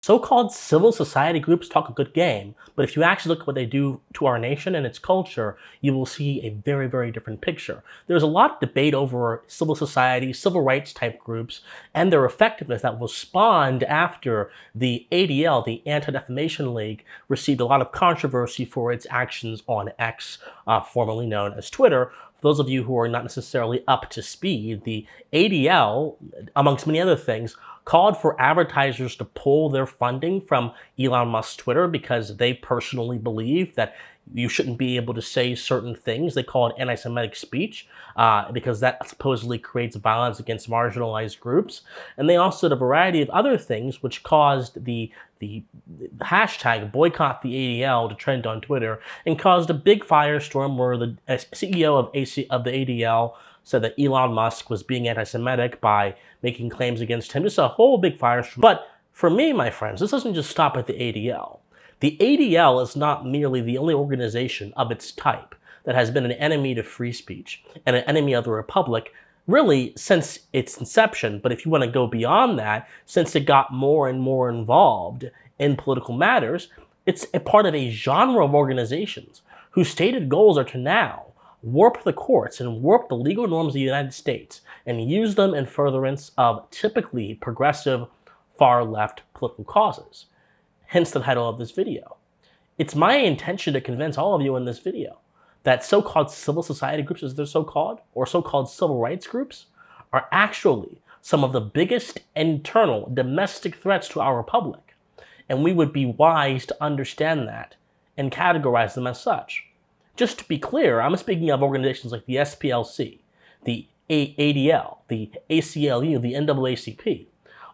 So-called civil society groups talk a good game, but if you actually look at what they do to our nation and its culture, you will see a very, very different picture. There's a lot of debate over civil society, civil rights type groups, and their effectiveness that was spawned after the ADL, the Anti-Defamation League, received a lot of controversy for its actions on X, formerly known as Twitter. For those of you who are not necessarily up to speed, the ADL, amongst many other things, called for advertisers to pull their funding from Elon Musk's Twitter because they personally believe that you shouldn't be able to say certain things. They call it anti-Semitic speech because that supposedly creates violence against marginalized groups. And they also did a variety of other things which caused the hashtag boycott the ADL to trend on Twitter and caused a big firestorm where the CEO of the ADL said that Elon Musk was being anti-Semitic by making claims against him. Just a whole big firestorm. But for me, my friends, this doesn't just stop at the ADL. The ADL is not merely the only organization of its type that has been an enemy to free speech and an enemy of the Republic, really since its inception. But if you want to go beyond that, since it got more and more involved in political matters, it's a part of a genre of organizations whose stated goals are to now warp the courts and warp the legal norms of the United States and use them in furtherance of typically progressive, far-left political causes. Hence the title of this video. It's my intention to convince all of you in this video that so-called civil society groups, as they're so-called, or so-called civil rights groups, are actually some of the biggest internal domestic threats to our republic. And we would be wise to understand that and categorize them as such. Just to be clear, I'm speaking of organizations like the SPLC, the ADL, the ACLU, the NAACP,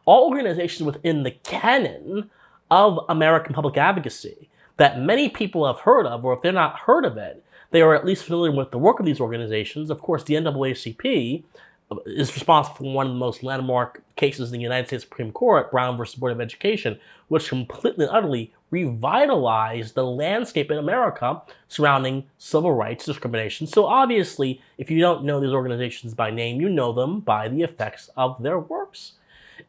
all organizations within the canon of American public advocacy that many people have heard of, or if they're not heard of it, they are at least familiar with the work of these organizations. Of course, the NAACP is responsible for one of the most landmark cases in the United States Supreme Court, Brown versus Board of Education, which completely and utterly revitalized the landscape in America surrounding civil rights discrimination. So obviously, if you don't know these organizations by name, you know them by the effects of their works.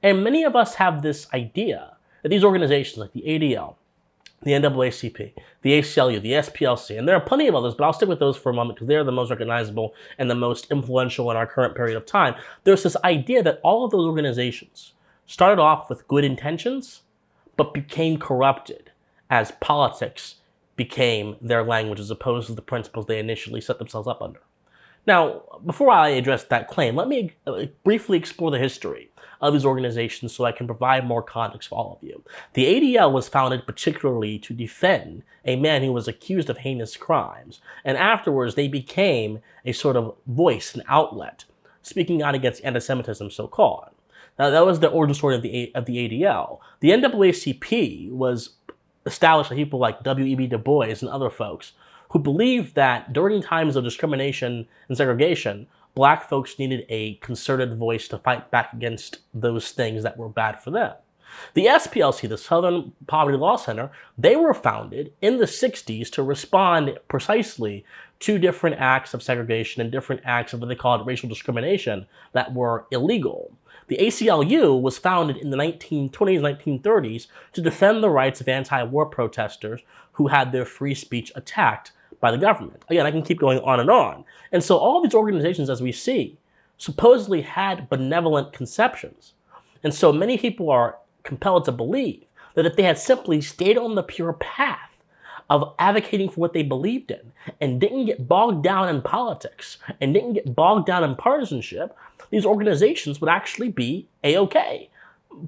And many of us have this idea that these organizations like the ADL, the NAACP, the ACLU, the SPLC, and there are plenty of others, but I'll stick with those for a moment because they're the most recognizable and the most influential in our current period of time. There's this idea that all of those organizations started off with good intentions, but became corrupted as politics became their language as opposed to the principles they initially set themselves up under. Now, before I address that claim, let me briefly explore the history of these organizations so I can provide more context for all of you. The ADL was founded particularly to defend a man who was accused of heinous crimes, and afterwards they became a sort of voice, an outlet, speaking out against anti-Semitism, so-called. Now, that was the origin story of the ADL. The NAACP was established by people like W.E.B. Du Bois and other folks who believed that during times of discrimination and segregation, Black folks needed a concerted voice to fight back against those things that were bad for them. The SPLC, the Southern Poverty Law Center, they were founded in the 60s to respond precisely to different acts of segregation and different acts of what they called racial discrimination that were illegal. The ACLU was founded in the 1920s, 1930s to defend the rights of anti-war protesters who had their free speech attacked by the government. Again, I can keep going on and on. And so all these organizations, as we see, supposedly had benevolent conceptions. And so many people are compelled to believe that if they had simply stayed on the pure path of advocating for what they believed in and didn't get bogged down in politics and didn't get bogged down in partisanship, these organizations would actually be A-okay.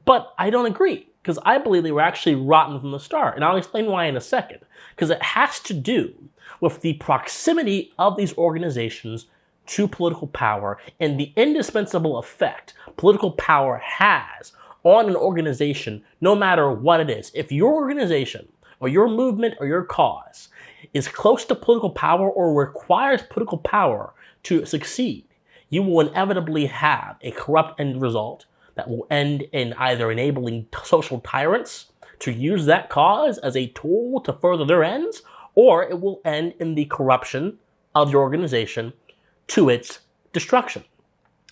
But I don't agree, because I believe they were actually rotten from the start. And I'll explain why in a second. Because it has to do with the proximity of these organizations to political power and the indispensable effect political power has on an organization, no matter what it is. If your organization or your movement or your cause is close to political power or requires political power to succeed, you will inevitably have a corrupt end result that will end in either enabling social tyrants to use that cause as a tool to further their ends, or it will end in the corruption of your organization to its destruction.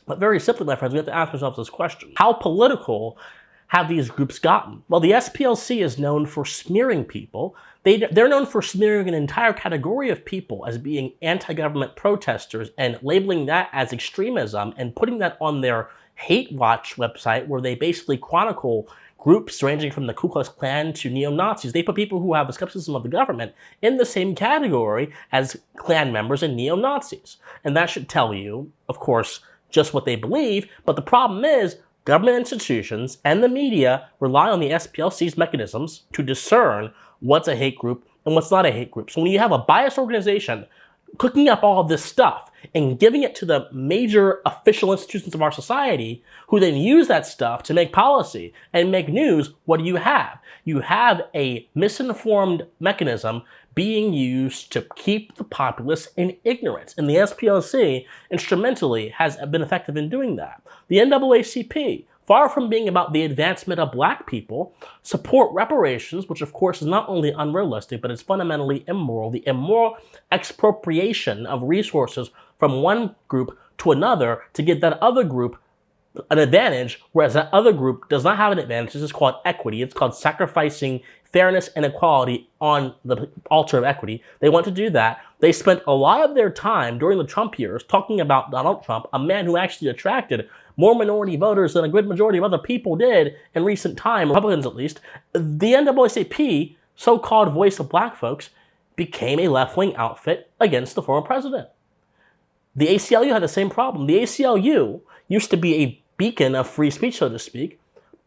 But very simply, my friends, we have to ask ourselves this question. How political have these groups gotten? Well, the SPLC is known for smearing people. They're known for smearing an entire category of people as being anti-government protesters and labeling that as extremism and putting that on their hate watch website, where they basically chronicle groups ranging from the Ku Klux Klan to neo-Nazis. They put people who have a skepticism of the government in the same category as Klan members and neo-Nazis. And that should tell you, of course, just what they believe. But the problem is, government institutions and the media rely on the SPLC's mechanisms to discern what's a hate group and what's not a hate group. So when you have a biased organization cooking up all of this stuff and giving it to the major official institutions of our society, who then use that stuff to make policy and make news, what do you have? You have a misinformed mechanism being used to keep the populace in ignorance. And the SPLC instrumentally has been effective in doing that. The NAACP, far from being about the advancement of black people, support reparations, which of course is not only unrealistic, but it's fundamentally immoral. The immoral expropriation of resources from one group to another to give that other group an advantage, whereas that other group does not have an advantage. This is called equity. It's called sacrificing fairness and equality on the altar of equity. They want to do that. They spent a lot of their time during the Trump years talking about Donald Trump, a man who actually attracted more minority voters than a good majority of other people did in recent time, Republicans at least. The NAACP, so-called voice of black folks, became a left-wing outfit against the former president. The ACLU had the same problem. The ACLU used to be a beacon of free speech, so to speak,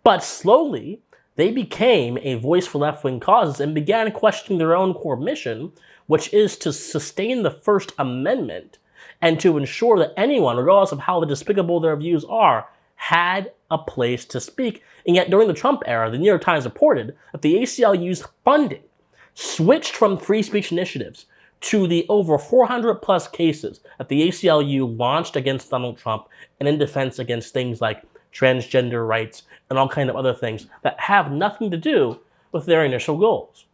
but slowly they became a voice for left-wing causes and began questioning their own core mission, which is to sustain the First Amendment and to ensure that anyone, regardless of how despicable their views are, had a place to speak. And yet during the Trump era, the New York Times reported that the ACLU's funding switched from free speech initiatives to the over 400 plus cases that the ACLU launched against Donald Trump and in defense against things like transgender rights and all kinds of other things that have nothing to do with their initial goals.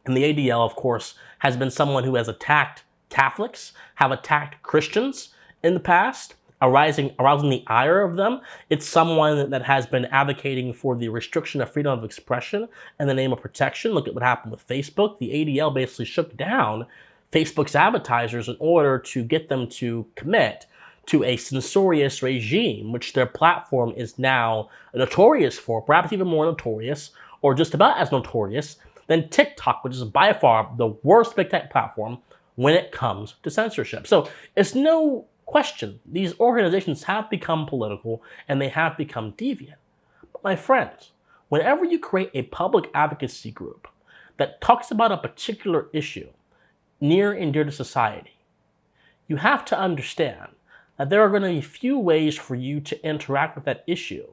And the ADL, of course, has been someone who has attacked Catholics, have attacked Christians in the past, arousing the ire of them. It's someone that has been advocating for the restriction of freedom of expression in the name of protection. Look at what happened with Facebook. The ADL basically shook down Facebook's advertisers in order to get them to commit to a censorious regime, which their platform is now notorious for, perhaps even more notorious, or just about as notorious than TikTok, which is by far the worst big tech platform when it comes to censorship. So it's no question, these organizations have become political and they have become deviant. But my friends, whenever you create a public advocacy group that talks about a particular issue near and dear to society, you have to understand that there are going to be few ways for you to interact with that issue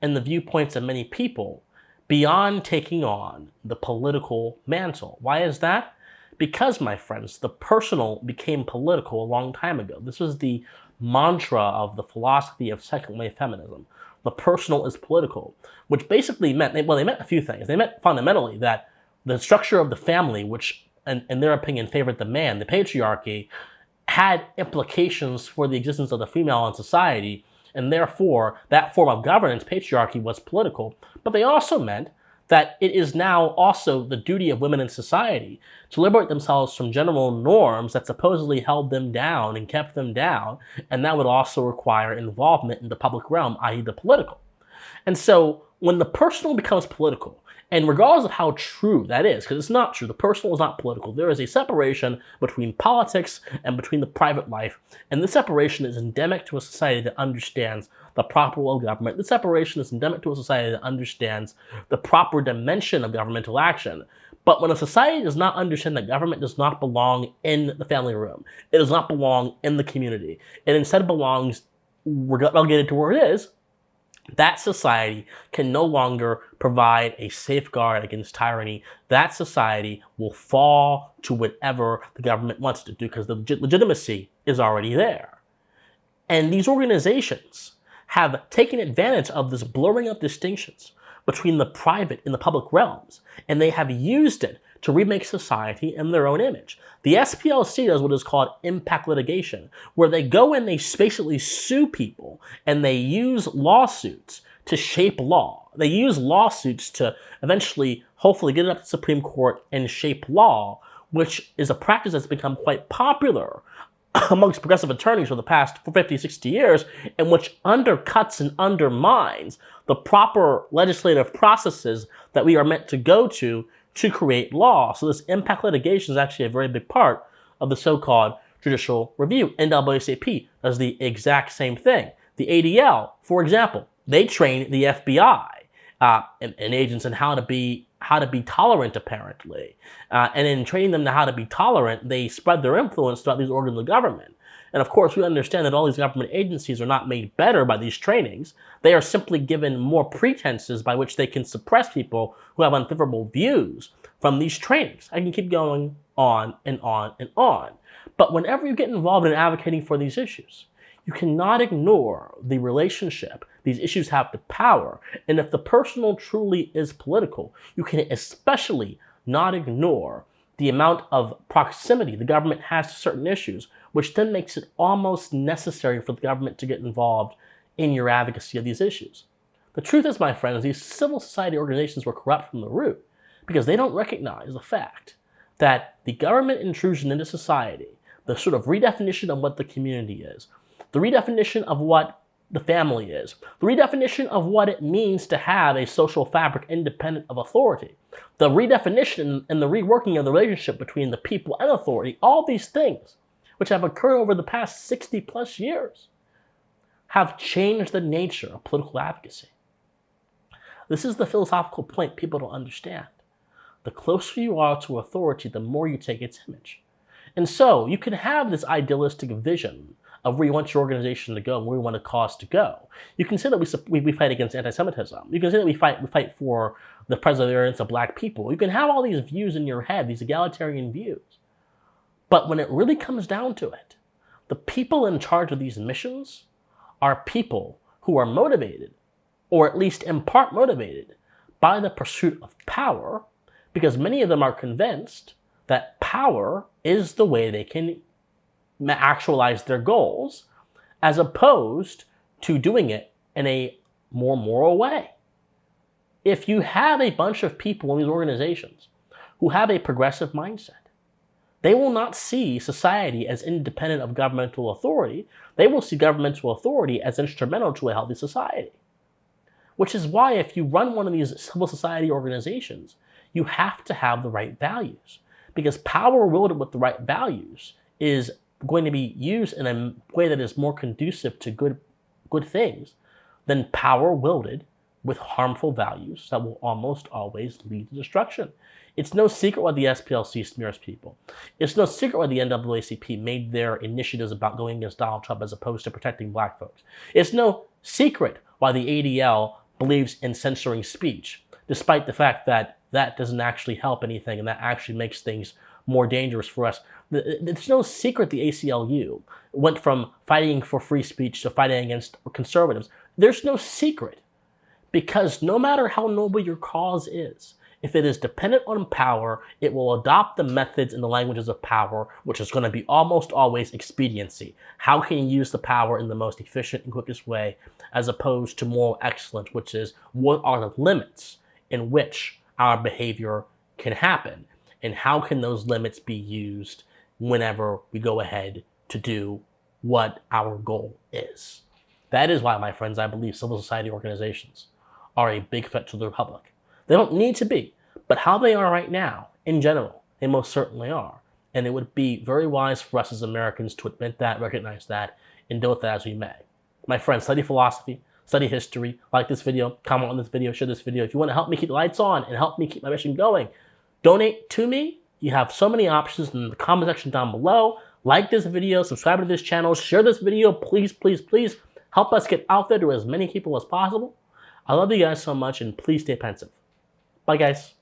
and the viewpoints of many people beyond taking on the political mantle. Why is that? Because, my friends, the personal became political a long time ago. This was the mantra of the philosophy of second-wave feminism. The personal is political, which basically meant, they meant a few things. They meant fundamentally that the structure of the family, which in their opinion favored the man, the patriarchy, had implications for the existence of the female in society, and therefore that form of governance, patriarchy, was political. But they also meant that it is now also the duty of women in society to liberate themselves from general norms that supposedly held them down and kept them down, and that would also require involvement in the public realm, i.e. the political. And so when the personal becomes political, and regardless of how true that is, because it's not true, the personal is not political, there is a separation between politics and between the private life, and this separation is endemic to a society that understands the proper role of government. This separation is endemic to a society that understands the proper dimension of governmental action. But when a society does not understand that government does not belong in the family room, it does not belong in the community, it instead belongs, I'll get into where it is, that society can no longer provide a safeguard against tyranny. That society will fall to whatever the government wants to do because the legitimacy is already there. And these organizations have taken advantage of this blurring of distinctions between the private and the public realms, and they have used it to remake society in their own image. The SPLC does what is called impact litigation, where they go and they basically sue people and they use lawsuits to shape law. They use lawsuits to eventually, hopefully, get it up to the Supreme Court and shape law, which is a practice that's become quite popular amongst progressive attorneys for the past 50, 60 years, and which undercuts and undermines the proper legislative processes that we are meant to go to create law. So this impact litigation is actually a very big part of the so-called judicial review. NAACP does the exact same thing. The ADL, for example, they train the FBI and agents in how to be tolerant, apparently. And in training them to how to be tolerant, they spread their influence throughout these organs of government. And of course, we understand that all these government agencies are not made better by these trainings. They are simply given more pretenses by which they can suppress people who have unfavorable views from these trainings. I can keep going on and on and on. But whenever you get involved in advocating for these issues, you cannot ignore the relationship these issues have to power. And if the personal truly is political, you can especially not ignore the amount of proximity the government has to certain issues, which then makes it almost necessary for the government to get involved in your advocacy of these issues. The truth is, my friends, these civil society organizations were corrupt from the root because they don't recognize the fact that the government intrusion into society, the sort of redefinition of what the community is, the redefinition of what the family is, the redefinition of what it means to have a social fabric independent of authority, the redefinition and the reworking of the relationship between the people and authority, all these things, which have occurred over the past 60 plus years, have changed the nature of political advocacy. This is the philosophical point people don't understand. The closer you are to authority, the more you take its image. And so you can have this idealistic vision of where you want your organization to go and where you want a cause to go. You can say that we fight against anti-Semitism. You can say that we fight for the preservation of black people. You can have all these views in your head, these egalitarian views. But when it really comes down to it, the people in charge of these missions are people who are motivated, or at least in part motivated, by the pursuit of power, because many of them are convinced that power is the way they can actualize their goals, as opposed to doing it in a more moral way. If you have a bunch of people in these organizations who have a progressive mindset, they will not see society as independent of governmental authority. They will see governmental authority as instrumental to a healthy society. Which is why if you run one of these civil society organizations, you have to have the right values. Because power wielded with the right values is going to be used in a way that is more conducive to good things than power wielded with harmful values that will almost always lead to destruction. It's no secret why the SPLC smears people. It's no secret why the NAACP made their initiatives about going against Donald Trump as opposed to protecting black folks. It's no secret why the ADL believes in censoring speech, despite the fact that that doesn't actually help anything and that actually makes things more dangerous for us. It's no secret the ACLU went from fighting for free speech to fighting against conservatives. There's no secret, because no matter how noble your cause is, if it is dependent on power, it will adopt the methods and the languages of power, which is going to be almost always expediency. How can you use the power in the most efficient and quickest way, as opposed to moral excellence, which is what are the limits in which our behavior can happen, and how can those limits be used whenever we go ahead to do what our goal is. That is why, my friends, I believe civil society organizations are a big threat to the republic. They don't need to be, but how they are right now, in general, they most certainly are. And it would be very wise for us as Americans to admit that, recognize that, and deal with that as we may. My friends, study philosophy, study history, like this video, comment on this video, share this video. If you want to help me keep the lights on and help me keep my mission going, donate to me. You have so many options in the comment section down below. Like this video, subscribe to this channel, share this video, please, please, please. Help us get out there to as many people as possible. I love you guys so much, and please stay pensive. Bye, guys.